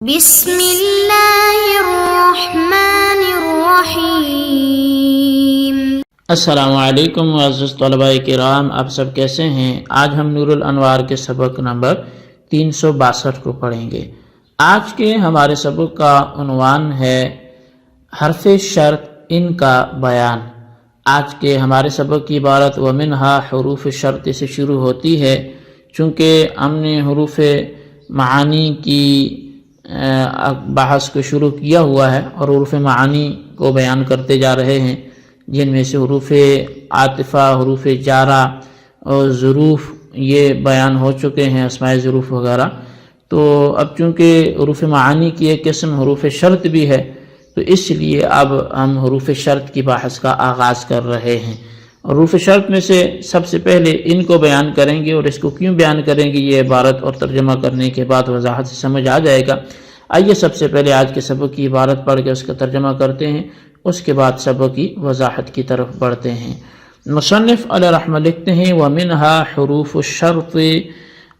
بسم اللہ الرحمن الرحیم۔ السلام علیکم معزز طلباء کرام، آپ سب کیسے ہیں؟ آج ہم نور الانوار کے سبق نمبر 362 کو پڑھیں گے۔ آج کے ہمارے سبق کا عنوان ہے حرف شرط ان کا بیان۔ آج کے ہمارے سبق کی عبارت ومنہا حروف شرط سے شروع ہوتی ہے، چونکہ ہم نے حروف معانی کی بحث کو شروع کیا ہوا ہے اور حروف معانی کو بیان کرتے جا رہے ہیں، جن میں سے حروف عاطفہ، حروف جارہ اور ظروف یہ بیان ہو چکے ہیں، اسماء ظروف وغیرہ۔ تو اب چونکہ حروف معانی کی ایک قسم حروف شرط بھی ہے، تو اس لیے اب ہم حروف شرط کی بحث کا آغاز کر رہے ہیں۔ حروف شرط میں سے سب سے پہلے ان کو بیان کریں گے، اور اس کو کیوں بیان کریں گے یہ عبارت اور ترجمہ کرنے کے بعد وضاحت سے سمجھ آ جائے گا۔ آئیے سب سے پہلے آج کے سبق کی عبارت پڑھ کے اس کا ترجمہ کرتے ہیں، اس کے بعد سبق کی وضاحت کی طرف بڑھتے ہیں۔ مصنف علیہ رحمہ لکھتے ہیں ومنہا حروف الشرط،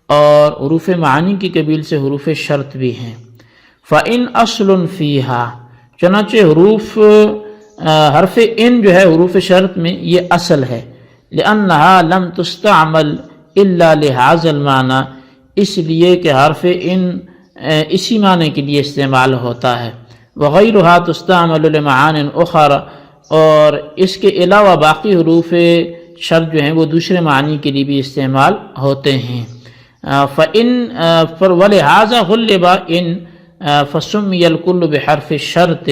اور حروف معانی کی قبیل سے حروف شرط بھی ہیں۔ فَإِنْ أَصْلٌ فِيهَا، چنانچہ حرف ان جو ہے حروف شرط میں یہ اصل ہے۔ لِأَنَّهَا لَمْ تُسْتَعْمَلْ إِلَّا لِهَذَا الْمَعْنَى، اس لیے کہ حرف ان اسی معنی کے لیے استعمال ہوتا ہے۔ وغیرها تستعمل لمعان اخرى، اور اس کے علاوہ باقی حروف شرط جو ہیں وہ دوسرے معنی کے لیے بھی استعمال ہوتے ہیں۔ ولہذا غلب ان فسمی الکل بحرف الشرط،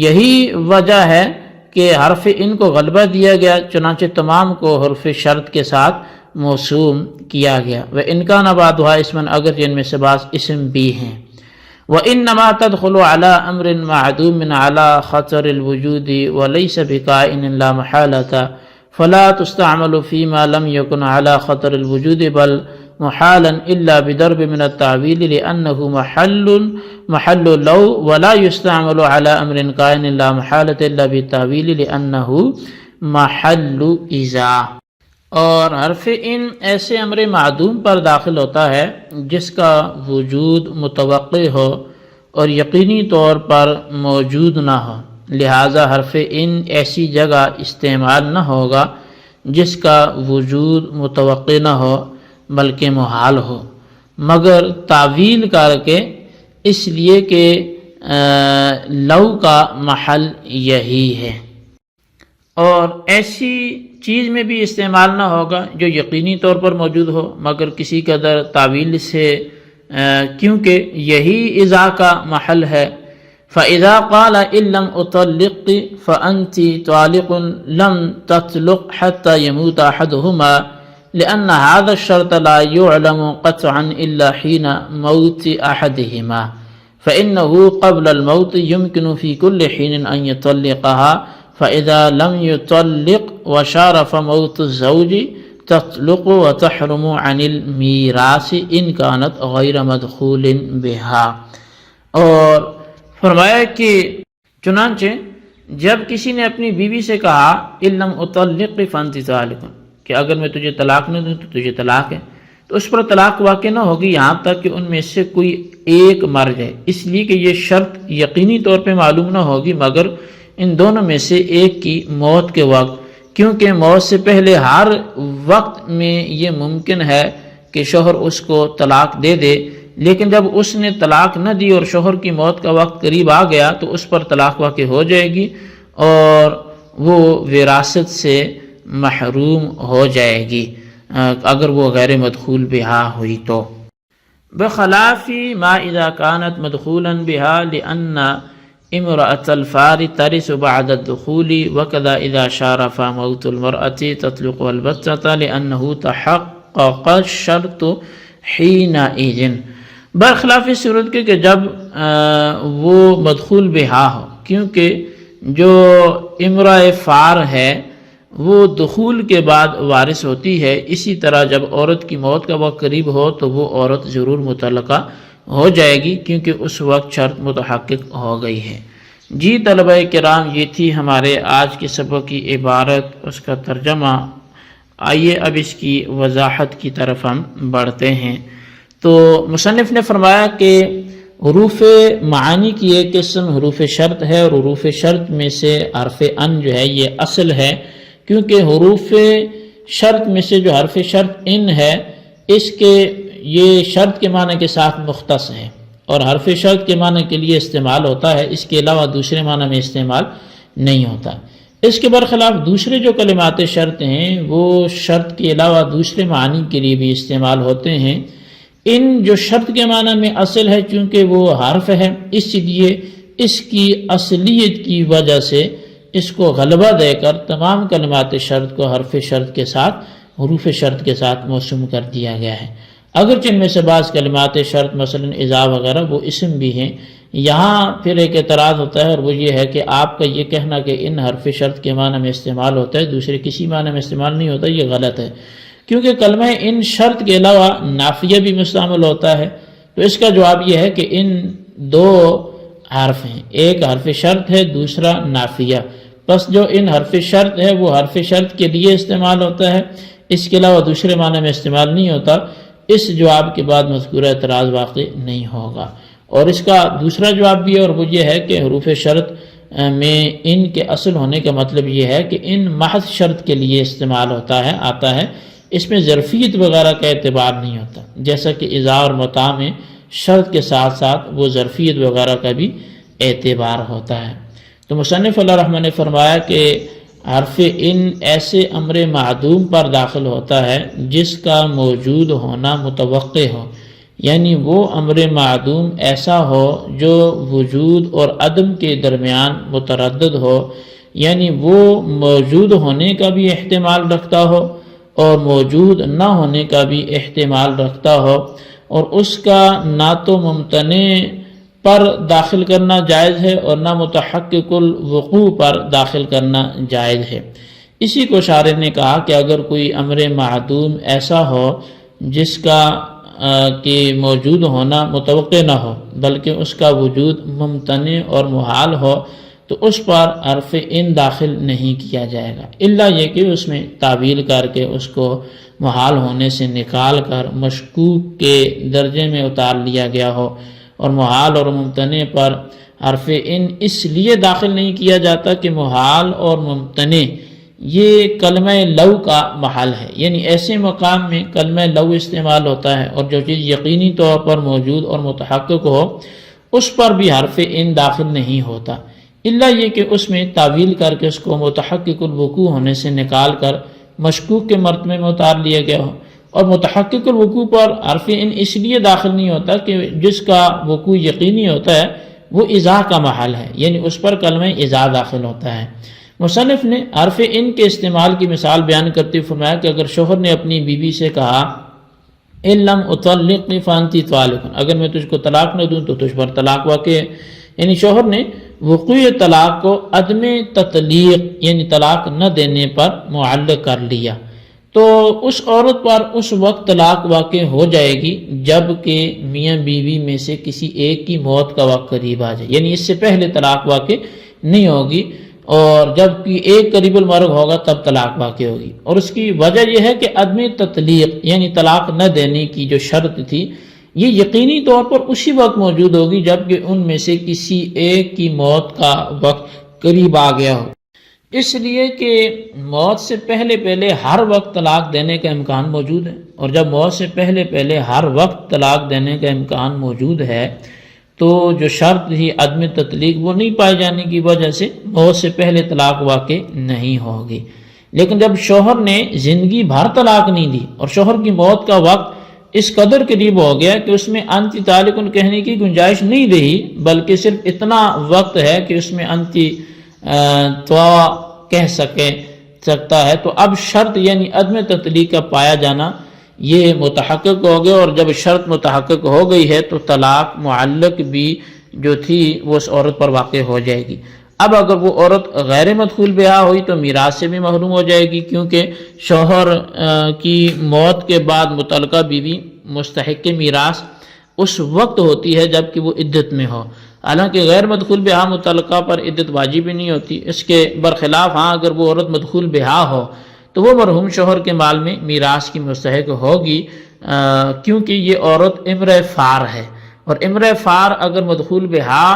یہی وجہ ہے کہ حرف ان کو غلبہ دیا گیا، چنانچہ تمام کو حرف شرط کے ساتھ موسوم کیا گیا۔ وَإِنْ كَانَ بَعْضُهَا اسمًا، اگر جن میں سے بعض اسم بھی ہیں۔ وَإِنَّمَا تَدْخُلُ عَلَىٰ أَمْرٍ مَعْدُومٍ عَلَىٰ خَطَرِ الْوُجُودِ وَلَيْسَ بِكَائِنٍ لَا مَحَالَةَ فَلَا تُسْتَعْمَلُ فِيمَا لَمْ يَكُنْ عَلَىٰ خَطَرِ الْوُجُودِ بَلْ مُحَالًا إِلَّا بِضَرْبٍ مِنَ التَّعْوِيلِ لِأَنَّهُ محل لو، ولا يستعمل على أمر كائن لا محالة إلا بالتأويل لأنه محل إذا۔ اور حرف ان ایسے امر معدوم پر داخل ہوتا ہے جس کا وجود متوقع ہو اور یقینی طور پر موجود نہ ہو، لہذا حرف ان ایسی جگہ استعمال نہ ہوگا جس کا وجود متوقع نہ ہو بلکہ محال ہو، مگر تعویل کر کے، اس لیے کہ لو کا محل یہی ہے۔ اور ایسی چیز میں بھی استعمال نہ ہوگا جو یقینی طور پر موجود ہو مگر کسی قدر تعویل سے، کیونکہ یہی اذا کا محل ہے۔ فَإِذَا قَالَ إِن لَّمْ أُطَلِّقْ فَأَنْتِ طَالِقٌ لَّمْ تَطْلُقْ حَتَّى يَمُوتَ أَحَدُهُمَا لأن هذا الشرط لا يعلم قطعا إلا حين موت أحدهما، فإنه قبل الموت يمكن في كل حين أن يطلقها، فإذا لم يطلق وشارف موت الزوج تطلق وتحرم عن الميراث إن كانت غير مدخول بها۔ اور فرمایا کہ چنانچہ جب کسی نے اپنی بیوی سے کہا إن لم أطلق فأنت طالق، کہ اگر میں تجھے طلاق نہ دوں تو تجھے طلاق ہے، تو اس پر طلاق واقع نہ ہوگی یہاں تک کہ ان میں سے کوئی ایک مر جائے، اس لیے کہ یہ شرط یقینی طور پہ معلوم نہ ہوگی مگر ان دونوں میں سے ایک کی موت کے وقت، کیونکہ موت سے پہلے ہر وقت میں یہ ممکن ہے کہ شوہر اس کو طلاق دے دے، لیکن جب اس نے طلاق نہ دی اور شوہر کی موت کا وقت قریب آ گیا تو اس پر طلاق واقع ہو جائے گی اور وہ وراثت سے محروم ہو جائے گی اگر وہ غیر مدخول بہا ہوئی تو۔ بخلاف ما اذا كانت مدخولا بها لان امرأة الفار ترث بعد الدخول، وكذا اذا شارف موت المرأة تطلق البتة لانه تحقق الشرط حينئذ، برخلاف صورت کے کہ جب وہ مدخول بہا ہو، کیونکہ جو امرأة فار ہے وہ دخول کے بعد وارث ہوتی ہے، اسی طرح جب عورت کی موت کا وقت قریب ہو تو وہ عورت ضرور متعلقہ ہو جائے گی کیونکہ اس وقت شرط متحقق ہو گئی ہے۔ جی طلبہ کرام، یہ تھی ہمارے آج کے سبق کی عبارت، اس کا ترجمہ۔ آئیے اب اس کی وضاحت کی طرف ہم بڑھتے ہیں۔ تو مصنف نے فرمایا کہ حروف معانی کی ایک قسم حروف شرط ہے، اور حروف شرط میں سے حرف ان جو ہے یہ اصل ہے، کیونکہ حروف شرط میں سے جو حرف شرط ان ہے اس کے یہ شرط کے معنی کے ساتھ مختص ہے، اور حرف شرط کے معنی کے لیے استعمال ہوتا ہے، اس کے علاوہ دوسرے معنی میں استعمال نہیں ہوتا۔ اس کے برخلاف دوسرے جو کلمات شرط ہیں وہ شرط کے علاوہ دوسرے معنی کے لیے بھی استعمال ہوتے ہیں۔ ان جو شرط کے معنی میں اصل ہے، چونکہ وہ حرف ہے، اس لیے اس کی اصلیت کی وجہ سے اس کو غلبہ دے کر تمام کلمات شرط کو حرف شرط کے ساتھ، حروف شرط کے ساتھ موسوم کر دیا گیا ہے۔ اگرچہ ان میں سے بعض کلمات شرط مثلا اذا وغیرہ وہ اسم بھی ہیں، یہاں پھر ایک اعتراض ہوتا ہے، اور وہ یہ ہے کہ آپ کا یہ کہنا کہ ان حرف شرط کے معنی میں استعمال ہوتا ہے دوسرے کسی معنی میں استعمال نہیں ہوتا، یہ غلط ہے، کیونکہ کلمہ ان شرط کے علاوہ نافیہ بھی مستعمل ہوتا ہے۔ تو اس کا جواب یہ ہے کہ ان دو حرف ہیں، ایک حرف شرط ہے، دوسرا نافیہ، بس جو ان حرف شرط ہے وہ حرف شرط کے لیے استعمال ہوتا ہے، اس کے علاوہ دوسرے معنی میں استعمال نہیں ہوتا۔ اس جواب کے بعد مذکورہ اعتراض واقع نہیں ہوگا۔ اور اس کا دوسرا جواب بھی ہے، اور وہ یہ ہے کہ حروف شرط میں ان کے اصل ہونے کا مطلب یہ ہے کہ ان محض شرط کے لیے استعمال ہوتا ہے، آتا ہے، اس میں ظرفیت وغیرہ کا اعتبار نہیں ہوتا، جیسا کہ اذا اور متاع میں شرط کے ساتھ ساتھ وہ ظرفیت وغیرہ کا بھی اعتبار ہوتا ہے۔ تو مصنف اللہ رحمہ نے فرمایا کہ حرف ان ایسے امر معدوم پر داخل ہوتا ہے جس کا موجود ہونا متوقع ہو، یعنی وہ امر معدوم ایسا ہو جو وجود اور عدم کے درمیان متردد ہو، یعنی وہ موجود ہونے کا بھی احتمال رکھتا ہو اور موجود نہ ہونے کا بھی احتمال رکھتا ہو، اور اس کا نہ تو ممتنع پر داخل کرنا جائز ہے اور نہ متحقق الوقوع پر داخل کرنا جائز ہے۔ اسی کو شارح نے کہا کہ اگر کوئی امر معدوم ایسا ہو جس کا کہ موجود ہونا متوقع نہ ہو بلکہ اس کا وجود ممتنع اور محال ہو، تو اس پر حرف ان داخل نہیں کیا جائے گا، الا یہ کہ اس میں تعویل کر کے اس کو محال ہونے سے نکال کر مشکوک کے درجے میں اتار لیا گیا ہو۔ اور محال اور ممتنع پر حرف ان اس لیے داخل نہیں کیا جاتا کہ محال اور ممتنع یہ کلمہ لو کا محل ہے، یعنی ایسے مقام میں کلمہ لو استعمال ہوتا ہے، اور جو چیز یقینی طور پر موجود اور متحقق ہو اس پر بھی حرف ان داخل نہیں ہوتا، الا یہ کہ اس میں تعویل کر کے اس کو متحقق الوقوع ہونے سے نکال کر مشکوک کے مرتبے میں اتار لیا گیا ہو۔ اور متحقق الوقوع پر حرف ان اس لیے داخل نہیں ہوتا کہ جس کا وقوع یقینی ہوتا ہے وہ اذا کا محل ہے، یعنی اس پر کلمہ اذا داخل ہوتا ہے۔ مصنف نے حرف ان کے استعمال کی مثال بیان کرتے ہوئے فرمایا کہ اگر شوہر نے اپنی بیوی سے کہا ان لم اطلقنی فانت طالق، اگر میں تجھ کو طلاق نہ دوں تو تجھ پر طلاق واقع ہے، یعنی شوہر نے وقوع طلاق کو عدم تطلیق یعنی طلاق نہ دینے پر معلق کر لیا، تو اس عورت پر اس وقت طلاق واقع ہو جائے گی جب کہ میاں بیوی میں سے کسی ایک کی موت کا وقت قریب آ جائے، یعنی اس سے پہلے طلاق واقع نہیں ہوگی، اور جب کہ ایک قریب المرگ ہوگا تب طلاق واقع ہوگی۔ اور اس کی وجہ یہ ہے کہ عدم تطلیق یعنی طلاق نہ دینے کی جو شرط تھی یہ یقینی طور پر اسی وقت موجود ہوگی جب کہ ان میں سے کسی ایک کی موت کا وقت قریب آ گیا ہو، اس لیے کہ موت سے پہلے ہر وقت طلاق دینے کا امکان موجود ہے، اور جب موت سے پہلے ہر وقت طلاق دینے کا امکان موجود ہے تو جو شرط تھی عدم تطلیق وہ نہیں پائے جانے کی وجہ سے موت سے پہلے طلاق واقع نہیں ہوگی۔ لیکن جب شوہر نے زندگی بھر طلاق نہیں دی اور شوہر کی موت کا وقت اس قدر قریب ہو گیا کہ اس میں انتی طالقن کہنے کی گنجائش نہیں رہی، بلکہ صرف اتنا وقت ہے کہ اس میں انتی طوا کہہ سکتا ہے، تو اب شرط یعنی عدم تطلیق کا پایا جانا یہ متحقق ہو گیا، اور جب شرط متحقق ہو گئی ہے تو طلاق معلق بھی جو تھی وہ اس عورت پر واقع ہو جائے گی۔ اب اگر وہ عورت غیر مدخول بہا ہوئی تو میراث سے بھی محروم ہو جائے گی، کیونکہ شوہر کی موت کے بعد متعلقہ بیوی مستحق میراث اس وقت ہوتی ہے جب کہ وہ عدت میں ہو، حالانکہ غیر مدخول بہا متعلقہ پر عدت واجب ہی نہیں ہوتی۔ اس کے برخلاف ہاں اگر وہ عورت مدخول بہا ہو تو وہ مرحوم شوہر کے مال میں میراث کی مستحق ہوگی، کیونکہ یہ عورت امرہ فار ہے، اور امرأ فار اگر مدخول بہا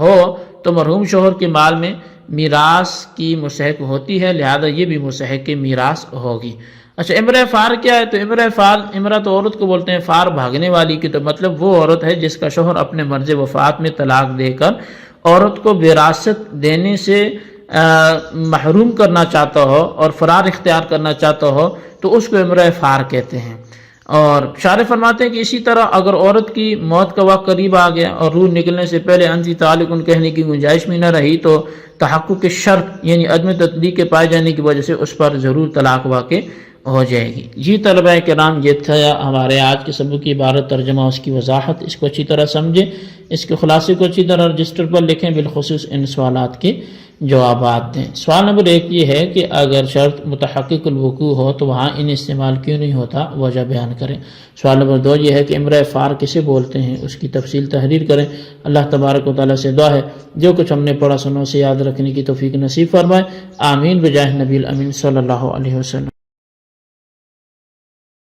ہو تو مرحوم شوہر کے مال میں میراث کی مستحق ہوتی ہے، لہذا یہ بھی مستحق میراث ہوگی۔ اچھا امرأ فار کیا ہے؟ تو امرأ فار، امرأ تو عورت کو بولتے ہیں، فار بھاگنے والی کی، تو مطلب وہ عورت ہے جس کا شوہر اپنے مرض وفات میں طلاق دے کر عورت کو وراثت دینے سے محروم کرنا چاہتا ہو اور فرار اختیار کرنا چاہتا ہو تو اس کو امرأ فار کہتے ہیں۔ اور شارح فرماتے ہیں کہ اسی طرح اگر عورت کی موت کا وقت قریب آ گیا اور روح نکلنے سے پہلے انتی تعلق ان کہنے کی گنجائش بھی نہ رہی تو تحقق شرط یعنی عدم تطلیق کے پائے جانے کی وجہ سے اس پر ضرور طلاق واقع ہو جائے گی۔ جی طلبہ کرام، یہ تھا ہمارے آج کے سبق کی عبارت، ترجمہ، اس کی وضاحت، اس کو اچھی طرح سمجھیں، اس کے خلاصے کو اچھی طرح رجسٹر پر لکھیں، بالخصوص ان سوالات کے جوابات دیں۔ سوال نمبر 1 یہ ہے کہ اگر شرط متحقق الوقوع ہو تو وہاں ان استعمال کیوں نہیں ہوتا، وجہ بیان کریں۔ سوال نمبر 2 یہ ہے کہ امرأ فار کسے بولتے ہیں، اس کی تفصیل تحریر کریں۔ اللہ تبارک و تعالیٰ سے دعا ہے جو کچھ ہم نے پڑھا سنو سے یاد رکھنے کی توفیق نصیب فرمائے، آمین بجاہ نبی الامین صلی اللہ علیہ وسلم۔